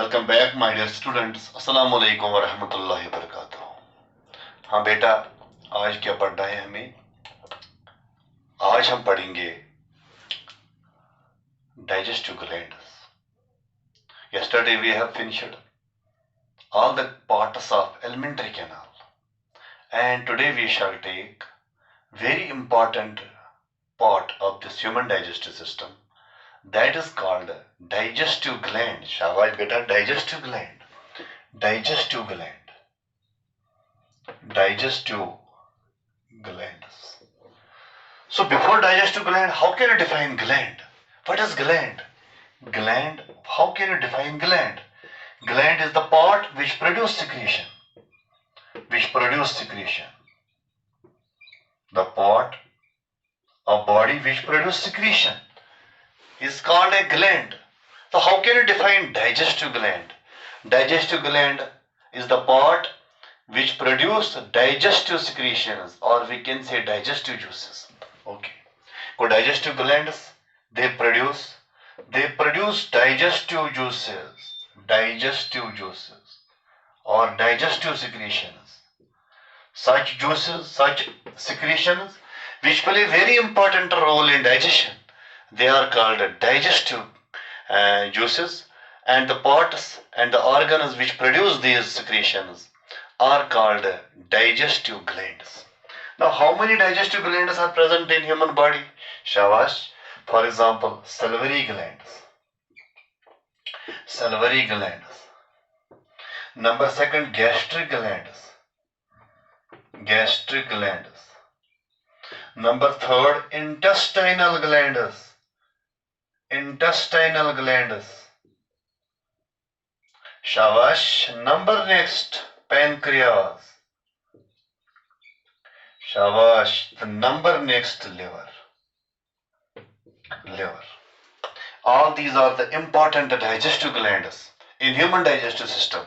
Welcome back my dear students. अस्सलाम वालेकुम व रहमतुल्लाहि व बरकातुहू। हाँ बेटा, आज क्या पढ़ना है हमें? आज हम पढ़ेंगे digestive glands. Yesterday we have finished all the parts of alimentary canal, and today we shall take very important part of this human digestive system, that is called digestive gland. शाबाश बेटा, digestive gland, digestive gland, digestive glands. So before digestive gland, how can you define gland? What is gland? Gland, how can you define gland? Gland is the part which produce secretion. Which produce secretion. The part of body which produce secretion is called a gland. So how can you define digestive gland? Digestive gland is the part which produce digestive secretions, or we can say digestive juices. Okay. So digestive glands, they produce digestive juices or digestive secretions. Such juices, such secretions which play a very important role in digestion, they are called digestive juices, and the parts and the organs which produce these secretions are called digestive glands. Now, how many digestive glands are present in human body? Shabash. For example, salivary glands. Salivary glands. Number second, gastric glands. Gastric glands. Number third, intestinal glands. Intestinal glands. Shabash. Number next, pancreas. Shabash. The number next, liver. Liver. All these are the important digestive glands in human digestive system.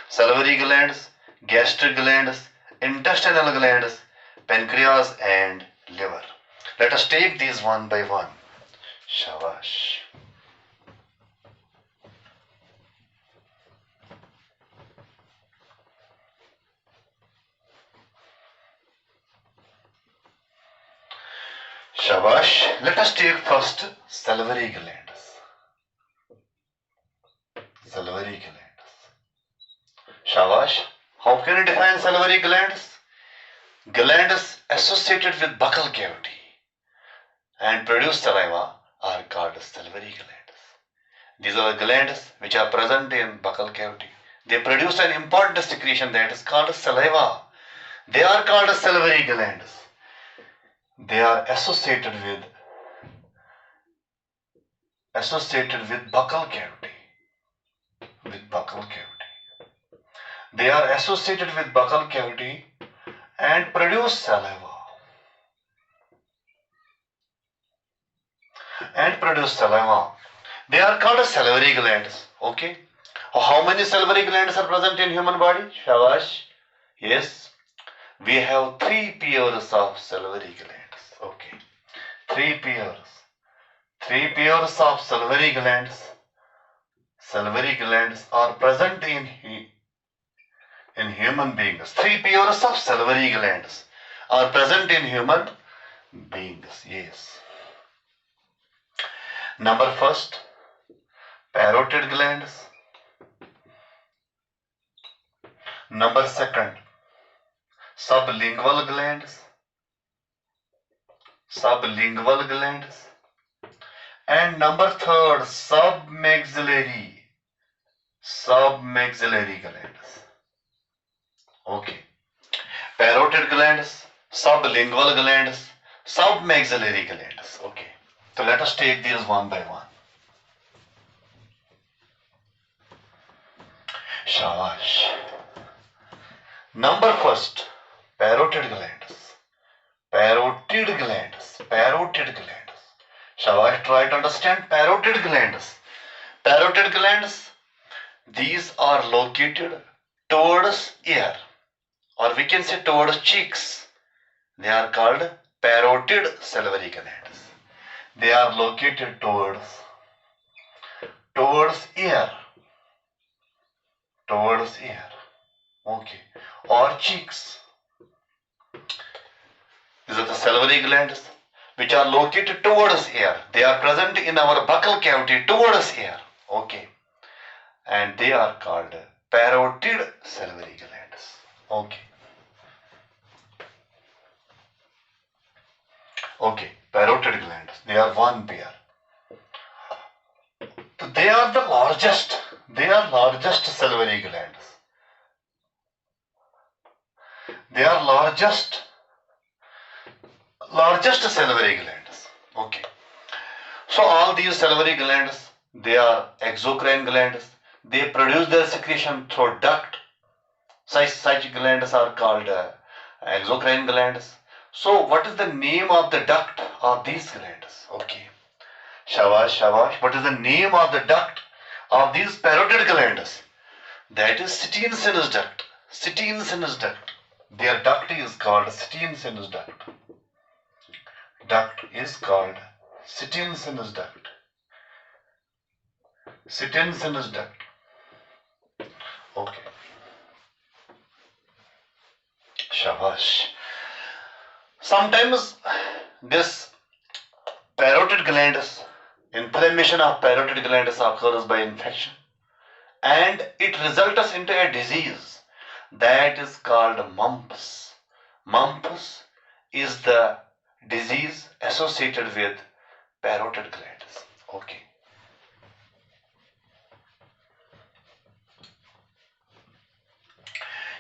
Salivary glands, gastric glands, intestinal glands, pancreas and liver. Let us take these one by one. Shabash. Shabash. Let us take first salivary glands. Salivary glands. Shabash. How can you define salivary glands? Glands associated with buccal cavity and produce saliva are called salivary glands. These are the glands which are present in buccal cavity. They produce an important secretion that is called saliva. They are called salivary glands. They are associated with buccal cavity. With buccal cavity. They are associated with buccal cavity and produce saliva. They are called salivary glands. Okay. How many salivary glands are present in human body? Shabash. Yes. We have 3 pairs of salivary glands. Okay. 3 pairs. 3 pairs of salivary glands. Salivary glands are present in human beings. 3 pairs of salivary glands are present in human beings. Yes. Number first, parotid glands. Number second, sublingual glands. Sublingual glands. And number third, submaxillary glands. Okay. Parotid glands, sublingual glands, submaxillary glands. Okay. So let us take these one by one. Shabash. Number first, parotid glands. Parotid glands. Shabash, try to understand parotid glands. Parotid glands, these are located towards ear, or we can say towards cheeks. They are called parotid salivary glands. They are located towards ear, towards air. Okay. Or cheeks. These are the salivary glands which are located towards air. They are present in our buccal cavity towards air. Okay. And they are called parotid salivary glands. Okay. Okay. Parotid glands. They are one pair. They are the largest. They are largest salivary glands. They are largest salivary glands. Okay. So all these salivary glands, they are exocrine glands. They produce their secretion through duct. Such glands are called exocrine glands. So what is the name of the duct of these glands? Okay. Shabash, shabash. What is the name of the duct of these parotid glands? That is Stiene sinus duct. Stiene sinus duct. Their duct is called Stiene sinus duct. Duct is called Stiene sinus duct. Stiene sinus duct. Okay. Shabash. Sometimes this parotid glands, inflammation of parotid glands occurs by infection, and it results into a disease that is called mumps. Mumps is the disease associated with parotid glands. Okay.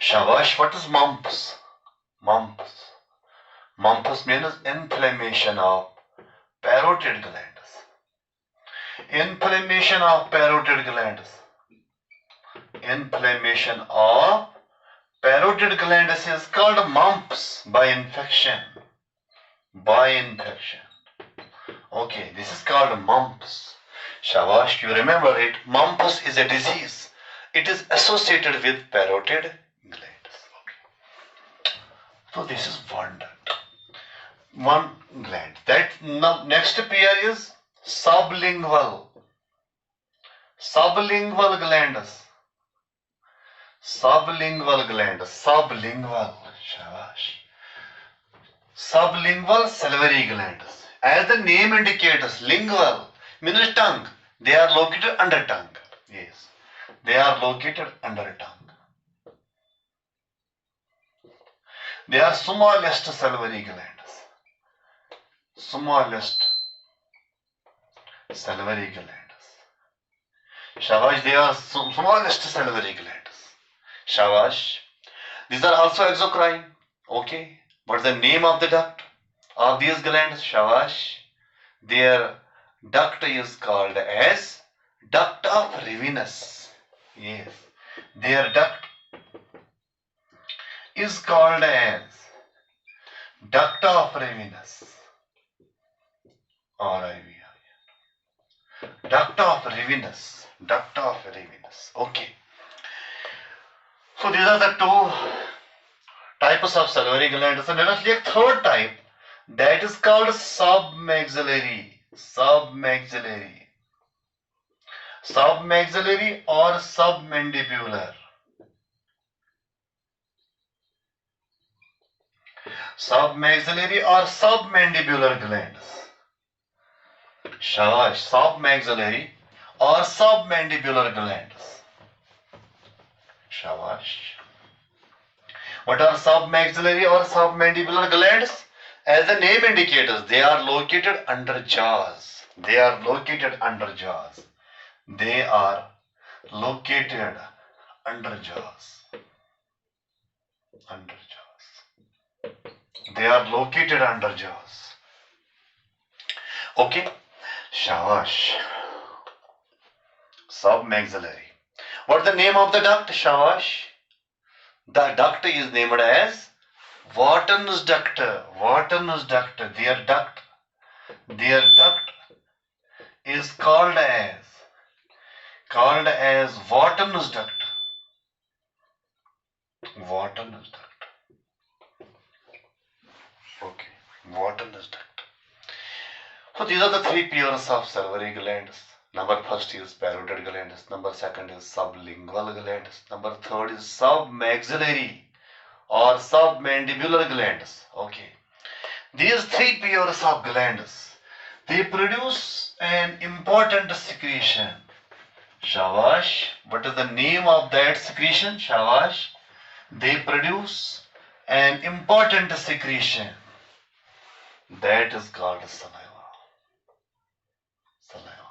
Shabash, what is mumps? Mumps. Mumps means inflammation of parotid glands. Inflammation of parotid glands. Inflammation of parotid glands is called mumps by infection. By infection. Okay, this is called mumps. Shabash, you remember it. Mumps is a disease. It is associated with parotid glands. Okay. So this is one duct. One gland. That next pair is sublingual. Sublingual glands. Sublingual glands. Sublingual. Shabash. Sublingual salivary glands. As the name indicates, lingual means tongue. They are located under tongue. Yes. They are located under tongue. They are smallest salivary glands. Smallest salivary glands. Shabash, they are smallest salivary glands. Shabash. These are also exocrine. Okay. What's the name of the duct of these glands? Shabash. Their duct is called as duct of Revinus. Yes. Their duct is called as duct of Revinus. R-I-V-I-N. Duct of Revinus. Duct of Revinus. Okay. So these are the two types of salivary glands. So let us take third type. That is called submaxillary. Submaxillary. Submaxillary or submandibular. Submaxillary or submandibular glands. Shabash. Submaxillary or submandibular glands. Shabash. What are submaxillary or submandibular glands? As the name indicates, they are located under jaws. They are located under jaws. They are located under jaws. Under jaws. They are located under jaws. Okay. Shabash. Submaxillary. What's the name of the duct? Shabash. The duct is named as Wharton's duct. Wharton's duct. Their duct is called as Wharton's duct. Wharton's duct. Okay. Wharton's duct. So these are the three pairs of salivary glands. Number first is parotid glands. Number second is sublingual glands. Number third is submaxillary or submandibular glands. Okay. These three pairs of glands, they produce an important secretion. Shabash. What is the name of that secretion? Shabash. They produce an important secretion that is called saliva. Saliva.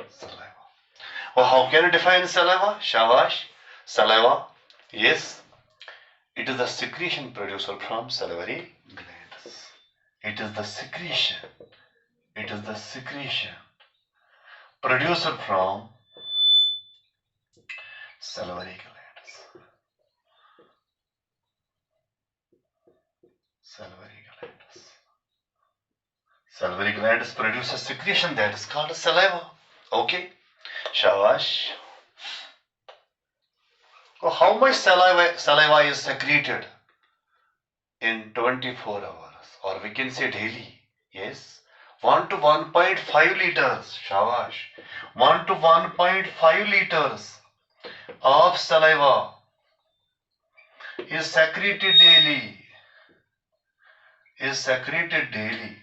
Saliva. Well, how can you define saliva? Shabash. Saliva, yes, it is the secretion producer from salivary glands. It is the secretion. It is the secretion producer from salivary glands. Salivary glands. Salivary glands produce a secretion that is called saliva. Okay. Shabash. So how much saliva is secreted in 24 hours, or we can say daily? Yes. 1 to 1.5 liters. Shabash. 1 to 1.5 liters of saliva is secreted daily. Is secreted daily.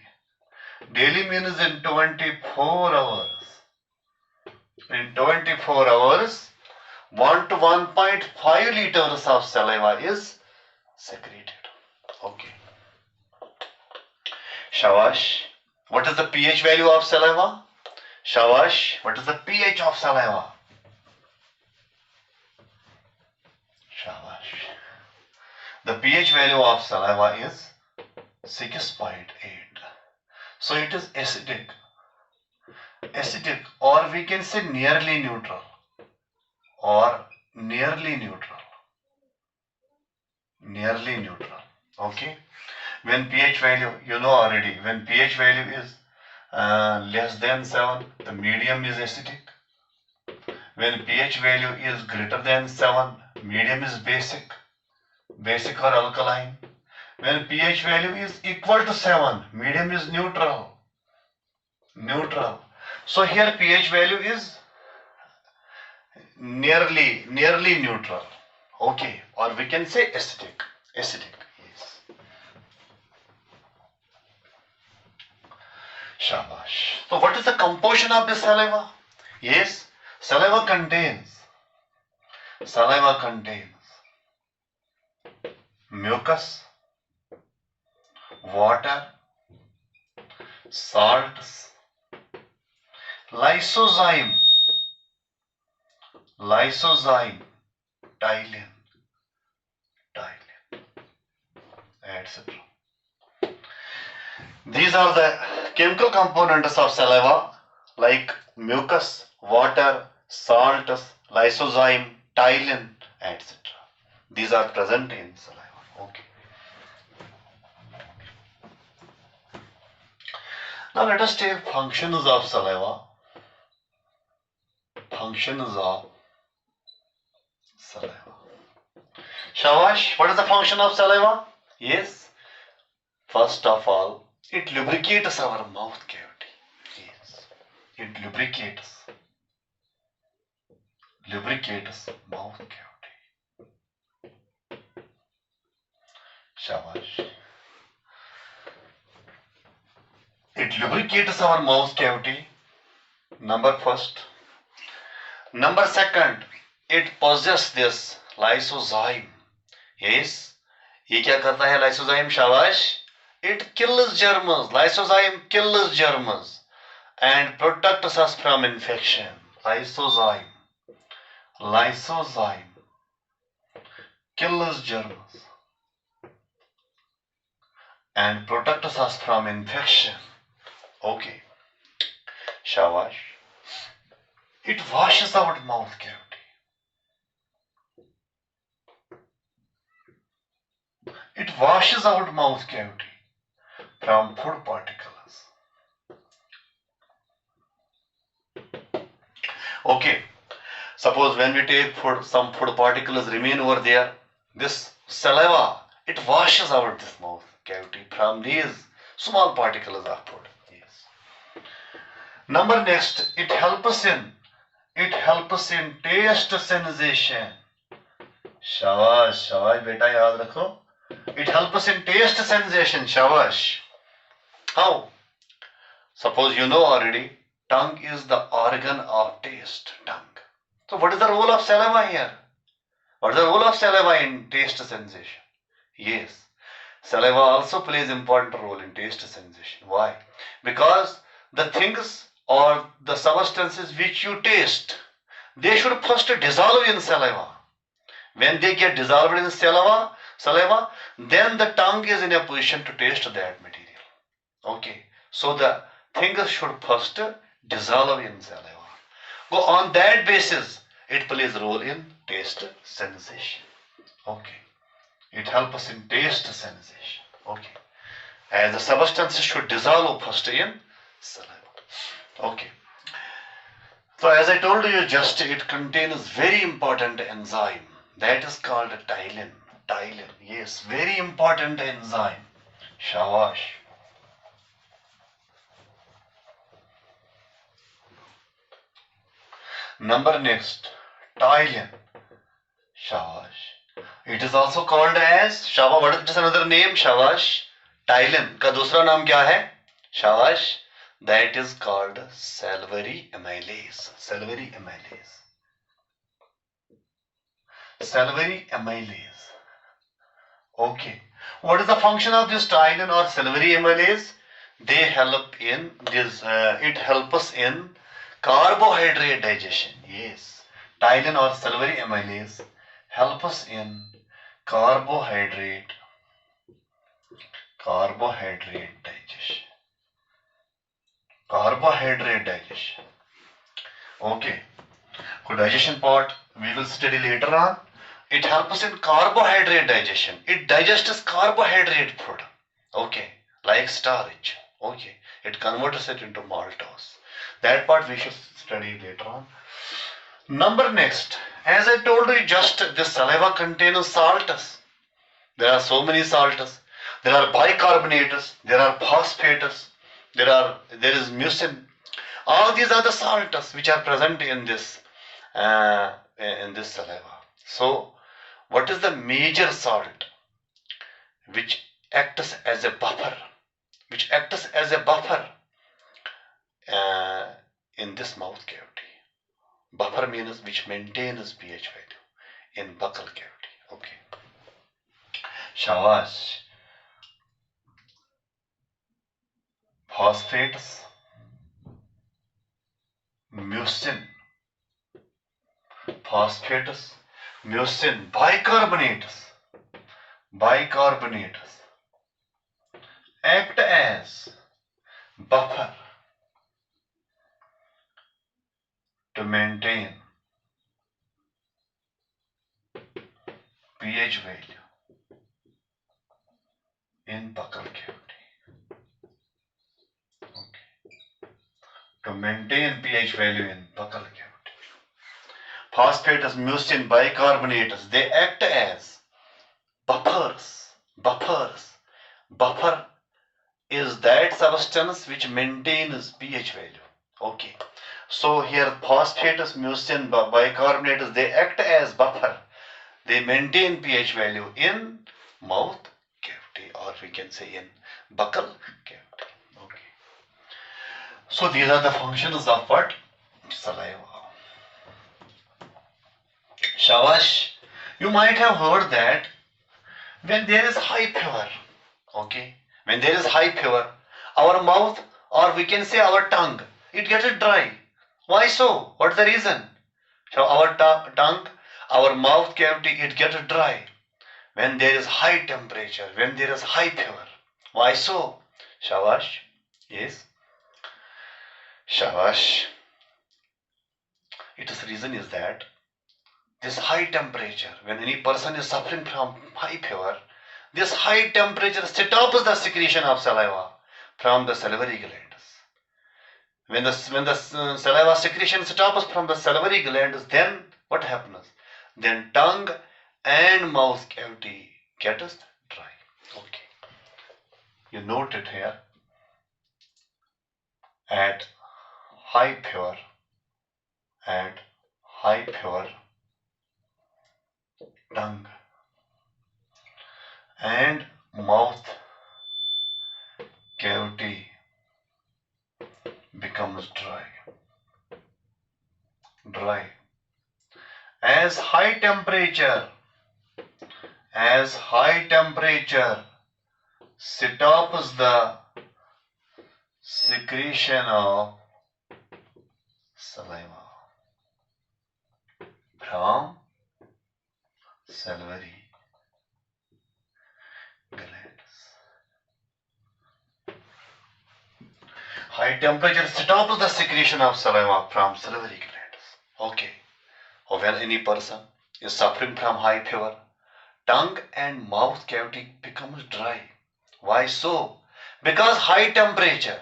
Daily means in 24 hours. In 24 hours, 1 to 1.5 liters of saliva is secreted. Okay. Shabash. What is the pH value of saliva? Shabash. What is the pH of saliva? Shabash. The pH value of saliva is 6.8. So it is acidic. Acidic, or we can say nearly neutral. Or nearly neutral. Nearly neutral. Okay. When pH value, you know already, when pH value is less than 7, the medium is acidic. When pH value is greater than 7, medium is basic. Basic or alkaline. When pH value is equal to 7, medium is neutral. Neutral. So here pH value is nearly neutral. Okay. Or we can say acidic. Acidic. Yes. Shabash. So what is the composition of the saliva? Yes. Saliva contains mucus, water, salts, lysozyme, ptyalin, etc. These are the chemical components of saliva, like mucus, water, salts, lysozyme, ptyalin, etc. These are present in saliva. Okay. Now let us take functions of saliva. Functions of saliva. Shabash, what is the function of saliva? Yes. First of all, it lubricates our mouth cavity. Yes. It lubricates mouth cavity. Shabash. It lubricates our mouth cavity. Number first. Number second, it possesses this lysozyme. Yes. ये क्या करता है lysozyme? Shabash. It kills germs. Lysozyme kills germs and protects us from infection. Lysozyme kills germs and protects us from infection. Okay. Shabash. It washes out mouth cavity. It washes out mouth cavity from food particles. Okay. Suppose when we take food, some food particles remain over there. This saliva, it washes out this mouth cavity from these small particles of food. Yes. Number next, it helps in taste sensation. शाबाश शाबाश बेटा याद रखो. It helps in taste sensation. Shabash. How? Suppose you know already, tongue is the organ of taste. Tongue. So what is the role of saliva here? What is the role of saliva in taste sensation? Yes, saliva also plays important role in taste sensation. Why? Because the things or the substances which you taste, they should first dissolve in saliva. When they get dissolved in saliva, then the tongue is in a position to taste that material. Okay, so the things should first dissolve in saliva. Go on that basis, it plays a role in taste sensation. Okay, it helps in taste sensation. Okay, as the substances should dissolve first in saliva. Okay. So as I told you just, it contains very important enzyme that is called ptyalin. Ptyalin, yes, very important enzyme. Shabash. Number next, ptyalin. Shabash. It is also called as Shabash. What is another name? Shabash. Ptyalin का दूसरा नाम क्या है? Shabash. That is called salivary amylase. Salivary amylase. Salivary amylase. Okay. What is the function of this ptyalin or salivary amylase? They help in this. It helps in carbohydrate digestion. Yes. Ptyalin or salivary amylase help us in carbohydrate digestion. Carbohydrate digestion. Okay. So digestion part we will study later on. It helps in carbohydrate digestion. It digests carbohydrate food. Okay. Like starch. Okay. It converts it into maltose. That part we should study later on. Number next. As I told you just, this saliva contains salts. There are so many salts. There are bicarbonates. There are phosphates. There is mucin. All these are the salts which are present in this saliva. So, what is the major salt which acts as a buffer? In this mouth cavity. Buffer means which maintains pH value in buccal cavity. Okay. Shabash. Phosphates, mucin, bicarbonates act as buffer to maintain pH value in buccal cavity. Okay. To maintain pH value in buccal cavity. Phosphates, mucin, bicarbonates, they act as buffers. Buffer is that substance which maintains pH value. Okay. So here phosphates, mucin, bicarbonates, they act as buffer. They maintain pH value in mouth cavity, or we can say in buccal cavity. Okay. So these are the functions of what? Saliva. Shabash. You might have heard that when there is high fever, okay, when there is high fever, our mouth, or we can say our tongue, it gets dry. Why so? What's the reason? So our tongue, our mouth cavity, it gets dry when there is high temperature, when there is high fever. Why so? Shabash. Yes. Shabash. Its reason is that this high temperature, when any person is suffering from high fever, this high temperature stops the secretion of saliva from the salivary glands. When the saliva secretion stops from the salivary glands, then what happens? Then tongue and mouth cavity gets dry. Okay. You note it here. At high fever and high fever, tongue and mouth cavity becomes dry. As high temperature stops the secretion of saliva from salivary glands. High temperature stops the secretion of saliva from salivary glands. Okay. Or when any person is suffering from high fever, tongue and mouth cavity becomes dry. Why so? Because high temperature,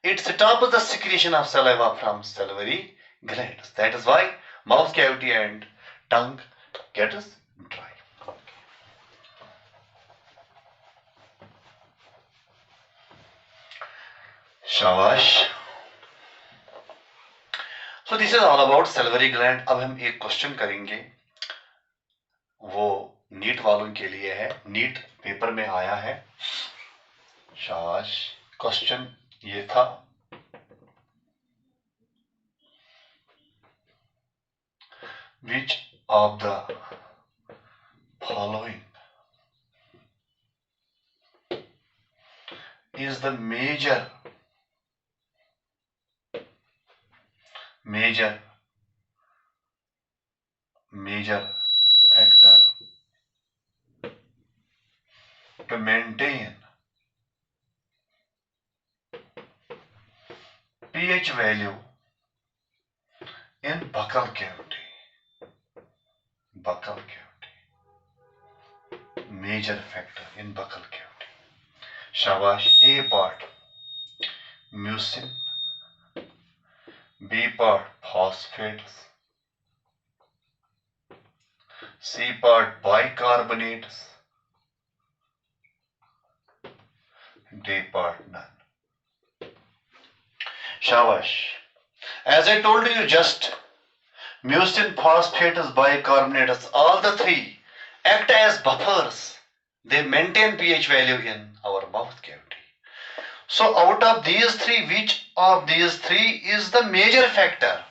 it stops the secretion of saliva from salivary glands. That is why mouth cavity and tongue gets dry. शाबाश. So this is all about salivary gland. अब हम एक question करेंगे, वो NEET वालों के लिए है, नीट पेपर में आया है. शाबाश. क्वेश्चन ये था, which of the following is the major factor to maintain pH value in buccal cavity. Major factor in buccal cavity. Shabash. A part mucin, B part phosphates, C part bicarbonates, D part none. Shabash. As I told you just, mucin, phosphates, bicarbonates, all the three act as buffers. They maintain pH value in our mouth cavity. So out of these three, which of these three is the major factor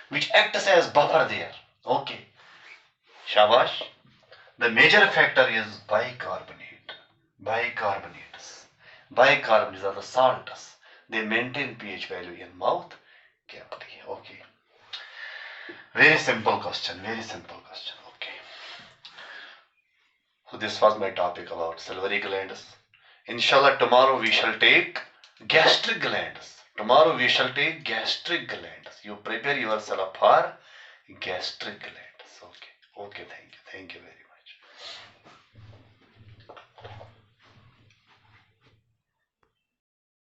which acts as buffer there? Okay. Shabash. The major factor is bicarbonate. Bicarbonates. Bicarbonates are the salts. They maintain pH value in mouth cavity. Okay. Very simple question. Okay. So this was my topic about salivary glands. Inshallah, tomorrow we shall take gastric glands. You prepare yourself for gastric glands. Okay. Thank you very much.